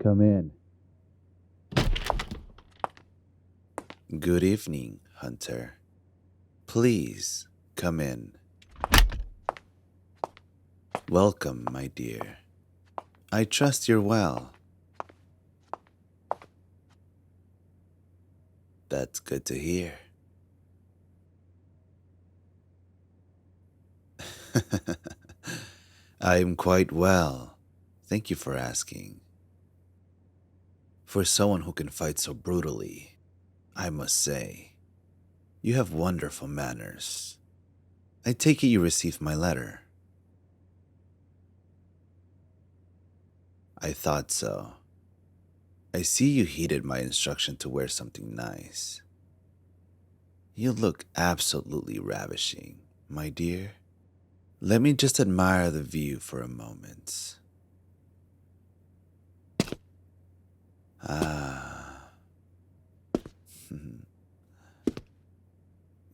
come in. Good evening, Hunter. Please come in. Welcome, my dear. I trust you're well. That's good to hear. I am quite well. Thank you for asking. For someone who can fight so brutally, I must say, you have wonderful manners. I take it you received my letter. I thought so. I see you heeded my instruction to wear something nice. You look absolutely ravishing, my dear. Let me just admire the view for a moment. Ah.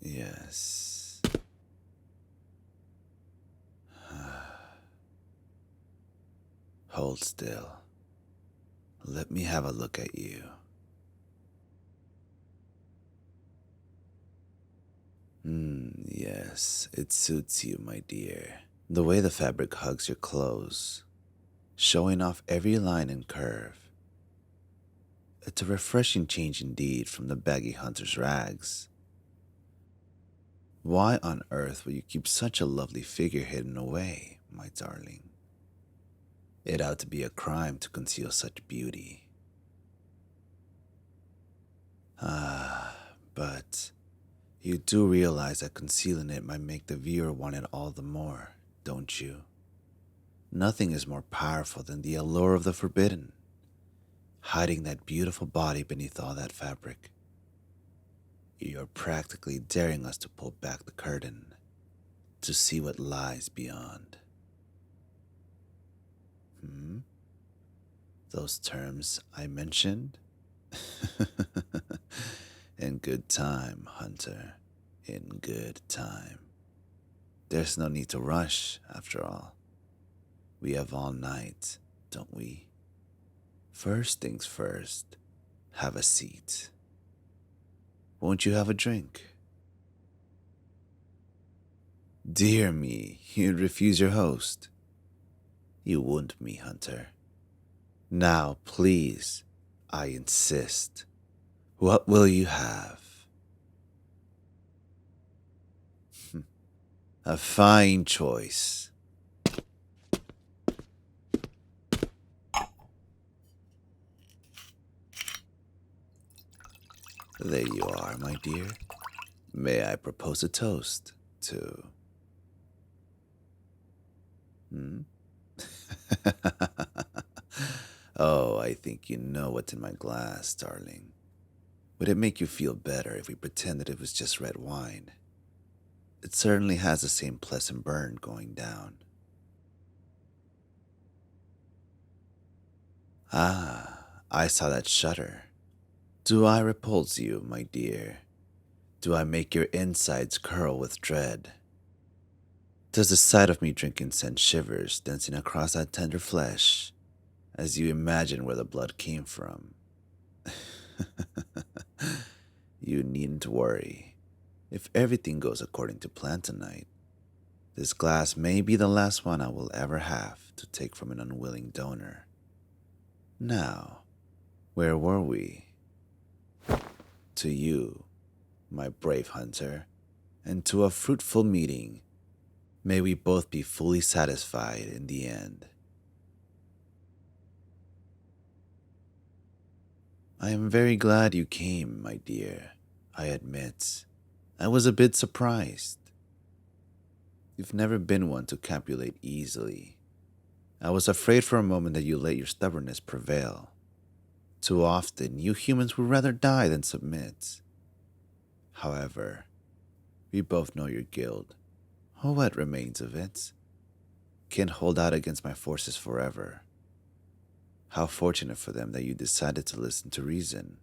Yes. Hold still. Let me have a look at you. Yes, it suits you, my dear. The way the fabric hugs your clothes, showing off every line and curve. It's a refreshing change indeed from the baggy hunter's rags. Why on earth would you keep such a lovely figure hidden away, my darling? It ought to be a crime to conceal such beauty. But you do realize that concealing it might make the viewer want it all the more, don't you? Nothing is more powerful than the allure of the forbidden, hiding that beautiful body beneath all that fabric. You're practically daring us to pull back the curtain to see what lies beyond. Those terms I mentioned? In good time, Hunter. In good time. There's no need to rush, after all. We have all night, don't we? First things first, have a seat. Won't you have a drink? Dear me, you'd refuse your host. You wound me, Hunter. Now, please, I insist. What will you have? A fine choice. There you are, my dear. May I propose a toast to... Oh, I think you know what's in my glass, darling. Would it make you feel better if we pretended it was just red wine? It certainly has the same pleasant burn going down. Ah, I saw that shudder. Do I repulse you, my dear? Do I make your insides curl with dread? Does the sight of me drinking send shivers dancing across that tender flesh as you imagine where the blood came from? You needn't worry. If everything goes according to plan tonight, this glass may be the last one I will ever have to take from an unwilling donor. Now, where were we? To you, my brave hunter, and to a fruitful meeting. May we both be fully satisfied in the end. I am very glad you came, my dear. I admit, I was a bit surprised. You've never been one to capitulate easily. I was afraid for a moment that you let your stubbornness prevail. Too often, you humans would rather die than submit. However, we both know your guilt. What remains of it? Can't hold out against my forces forever. How fortunate for them that you decided to listen to reason.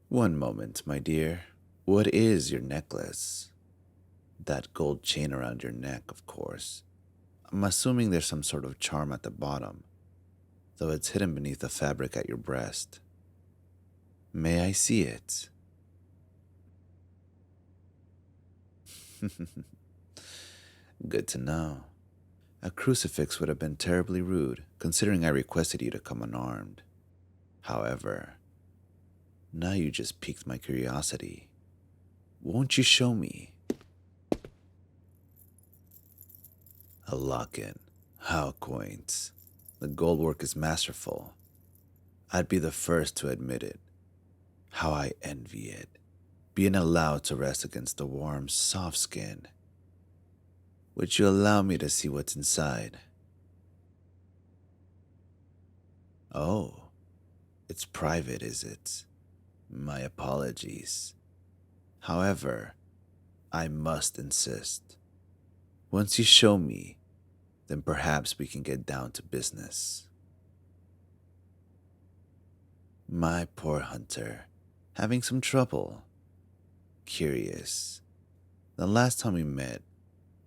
One moment, my dear. What is your necklace? That gold chain around your neck, of course. I'm assuming there's some sort of charm at the bottom, though it's hidden beneath the fabric at your breast. May I see it? Good to know. A crucifix would have been terribly rude, considering I requested you to come unarmed. However, now you just piqued my curiosity. Won't you show me? A locket. How quaint. The goldwork is masterful. I'd be the first to admit it. How I envy it. Being allowed to rest against the warm, soft skin. Would you allow me to see what's inside? Oh, it's private, is it? My apologies. However, I must insist. Once you show me, then perhaps we can get down to business. My poor hunter, having some trouble. Curious. The last time we met,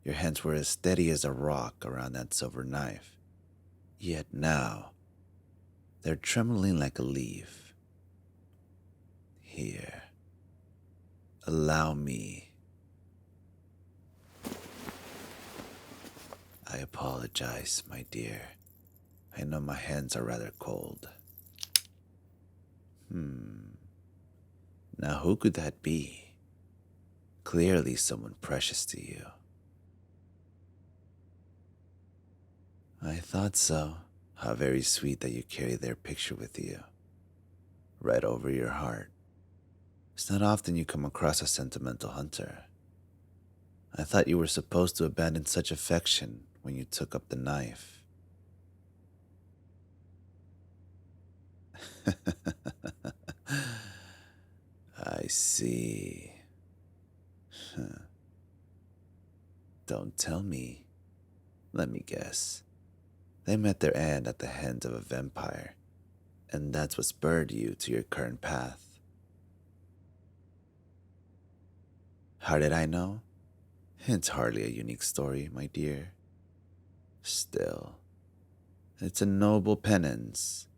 your hands were as steady as a rock around that silver knife. Yet now, they're trembling like a leaf. Here, allow me. I apologize, my dear. I know my hands are rather cold. Now who could that be? Clearly someone precious to you. I thought so. How very sweet that you carry their picture with you. Right over your heart. It's not often you come across a sentimental hunter. I thought you were supposed to abandon such affection when you took up the knife. I see. Don't tell me. Let me guess. They met their end at the hands of a vampire, and that's what spurred you to your current path. How did I know? It's hardly a unique story, my dear. Still, it's a noble penance.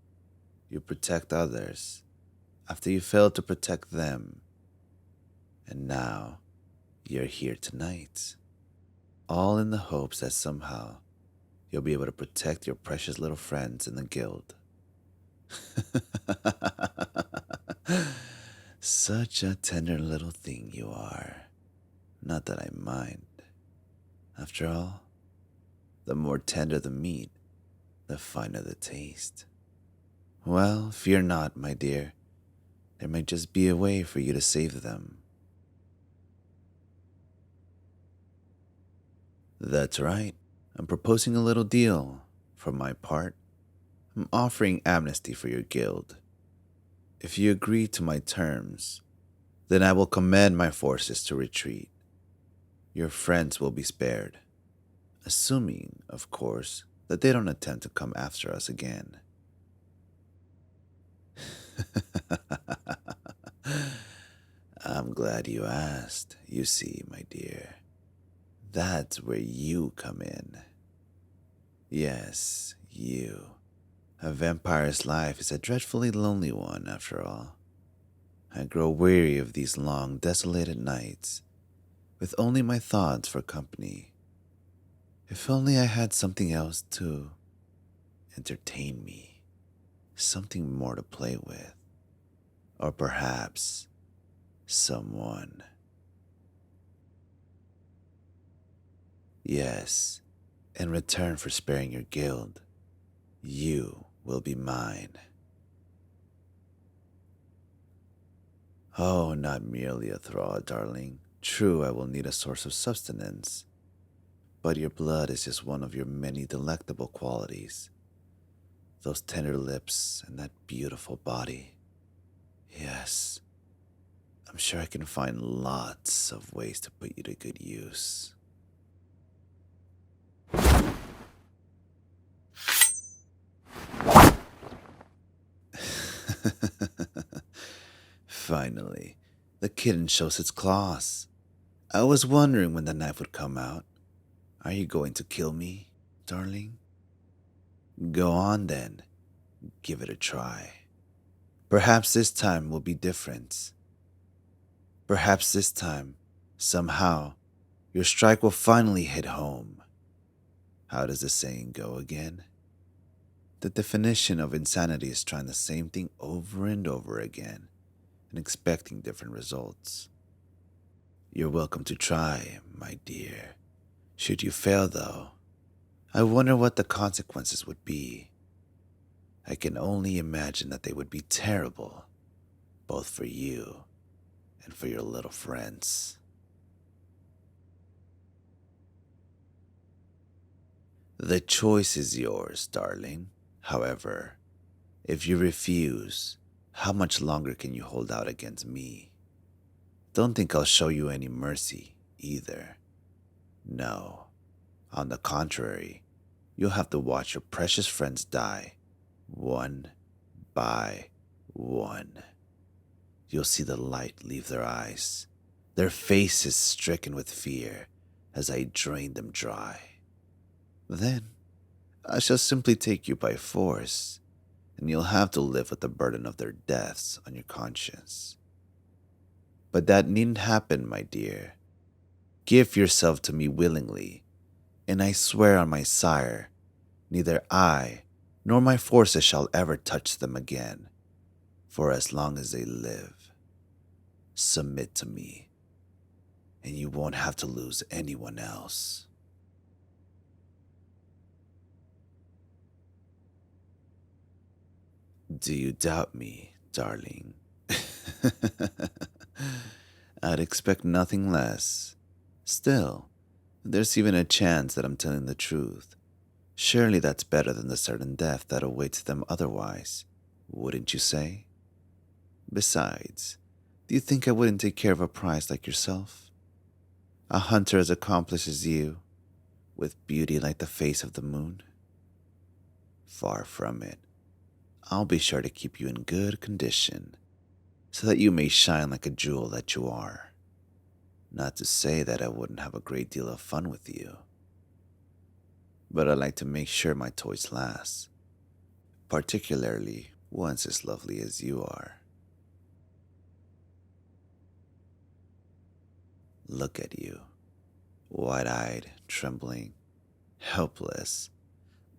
You protect others after you failed to protect them. And now, you're here tonight. All in the hopes that somehow you'll be able to protect your precious little friends in the guild. Such a tender little thing you are. Not that I mind. After all, the more tender the meat, the finer the taste. Well, fear not, my dear. There may just be a way for you to save them. That's right. I'm proposing a little deal. For my part, I'm offering amnesty for your guild. If you agree to my terms, then I will command my forces to retreat. Your friends will be spared, assuming, of course, that they don't attempt to come after us again. I'm glad you asked. You see, my dear, that's where you come in. Yes, you. A vampire's life is a dreadfully lonely one, after all. I grow weary of these long, desolated nights, with only my thoughts for company. If only I had something else to entertain me, something more to play with, or perhaps someone. Yes, in return for sparing your guild, you will be mine. Oh, not merely a thrall, darling. True, I will need a source of sustenance, but your blood is just one of your many delectable qualities. Those tender lips and that beautiful body. Yes, I'm sure I can find lots of ways to put you to good use. Finally, the kitten shows its claws. I was wondering when the knife would come out. Are you going to kill me? darling? Go on then, give it a try. Perhaps this time will be different. Perhaps this time, somehow, your strike will finally hit home. How does the saying go again? The definition of insanity is trying the same thing over and over again and expecting different results. You're welcome to try, my dear. Should you fail, though, I wonder what the consequences would be. I can only imagine that they would be terrible, both for you and for your little friends. The choice is yours, darling. However, if you refuse, how much longer can you hold out against me? Don't think I'll show you any mercy, either. No. On the contrary, you'll have to watch your precious friends die, one by one. You'll see the light leave their eyes, their faces stricken with fear as I drain them dry. Then, I shall simply take you by force, and you'll have to live with the burden of their deaths on your conscience. But that needn't happen, my dear. Give yourself to me willingly, and I swear on my sire, neither I nor my forces shall ever touch them again, for as long as they live. Submit to me, and you won't have to lose anyone else. Do you doubt me, darling? I'd expect nothing less. Still, there's even a chance that I'm telling the truth. Surely that's better than the certain death that awaits them otherwise, wouldn't you say? Besides, do you think I wouldn't take care of a prize like yourself? A hunter as accomplished as you, with beauty like the face of the moon? Far from it. I'll be sure to keep you in good condition, so that you may shine like a jewel that you are. Not to say that I wouldn't have a great deal of fun with you, but I like to make sure my toys last, particularly ones as lovely as you are. Look at you, wide-eyed, trembling, helpless,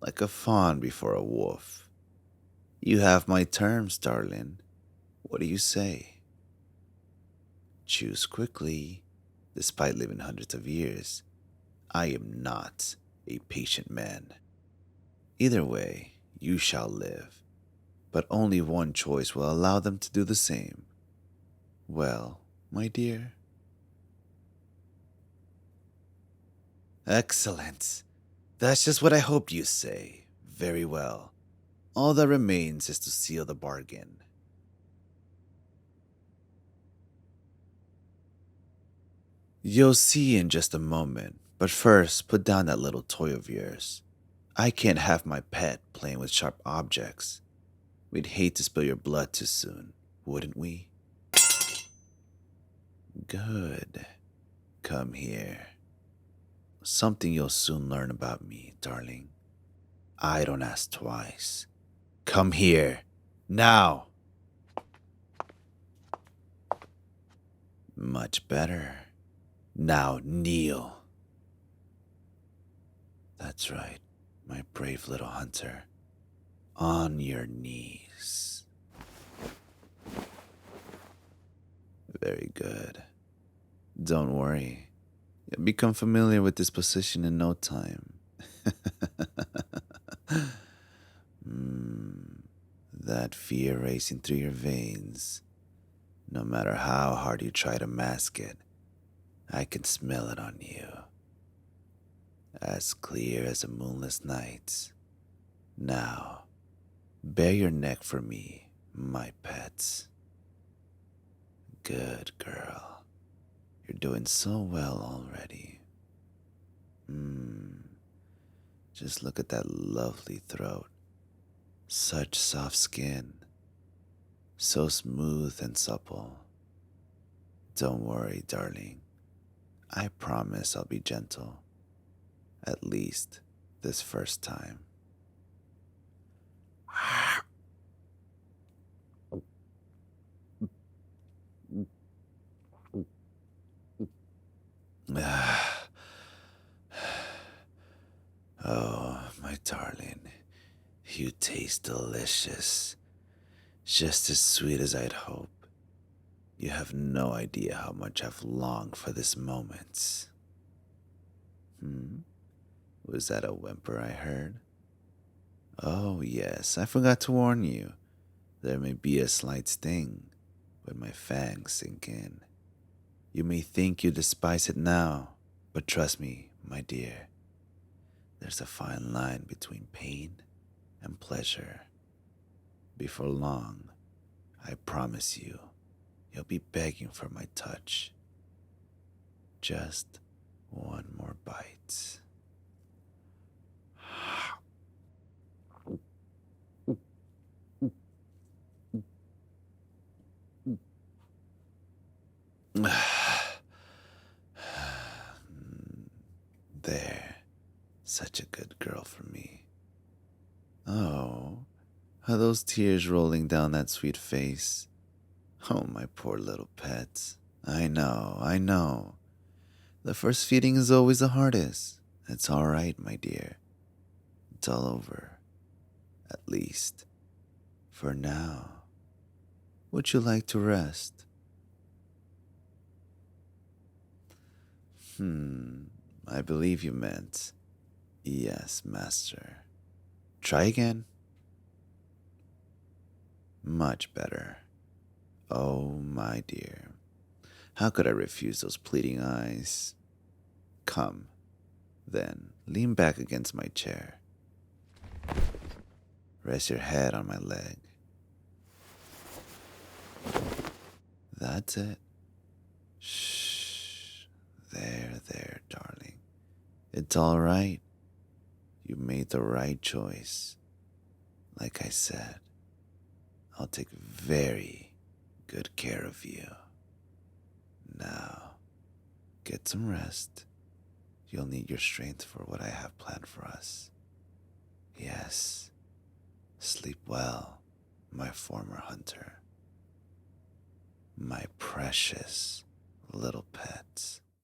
like a fawn before a wolf. You have my terms, darling. What do you say? Choose quickly. Despite living hundreds of years, I am not a patient man. Either way, you shall live, but only one choice will allow them to do the same. Well, my dear? Excellent. That's just what I hoped you'd say. Very well. All that remains is to seal the bargain. You'll see in just a moment, but first put down that little toy of yours. I can't have my pet playing with sharp objects. We'd hate to spill your blood too soon, wouldn't we? Good. Come here. Something you'll soon learn about me, darling. I don't ask twice. Come here. Now. Much better. Now kneel. That's right, my brave little hunter. On your knees. Very good. Don't worry. You'll become familiar with this position in no time. That fear racing through your veins. No matter how hard you try to mask it, I can smell it on you. As clear as a moonless night. Now, bare your neck for me, my pets. Good girl. You're doing so well already. Just look at that lovely throat. Such soft skin. So smooth and supple. Don't worry, darling. I promise I'll be gentle. At least, this first time. Oh, my darling, you taste delicious, just as sweet as I'd hope. You have no idea how much I've longed for this moment. Was that a whimper I heard? Oh, yes, I forgot to warn you. There may be a slight sting when my fangs sink in. You may think you despise it now, but trust me, my dear, there's a fine line between pain and pleasure. Before long, I promise you, you'll be begging for my touch. Just one more bite. There, such a good girl for me. Oh, are those tears rolling down that sweet face? Oh, my poor little pet. I know, I know. The first feeding is always the hardest. It's all right, my dear. It's all over. At least, for now. Would you like to rest? I believe you meant, yes, master. Try again. Much better. Oh, my dear. How could I refuse those pleading eyes? Come, then, lean back against my chair. Rest your head on my leg. That's it. Shh. There, darling. It's all right. You made the right choice. Like I said, I'll take very good care of you. Now, get some rest. You'll need your strength for what I have planned for us. Yes, sleep well, my former hunter. My precious little pets.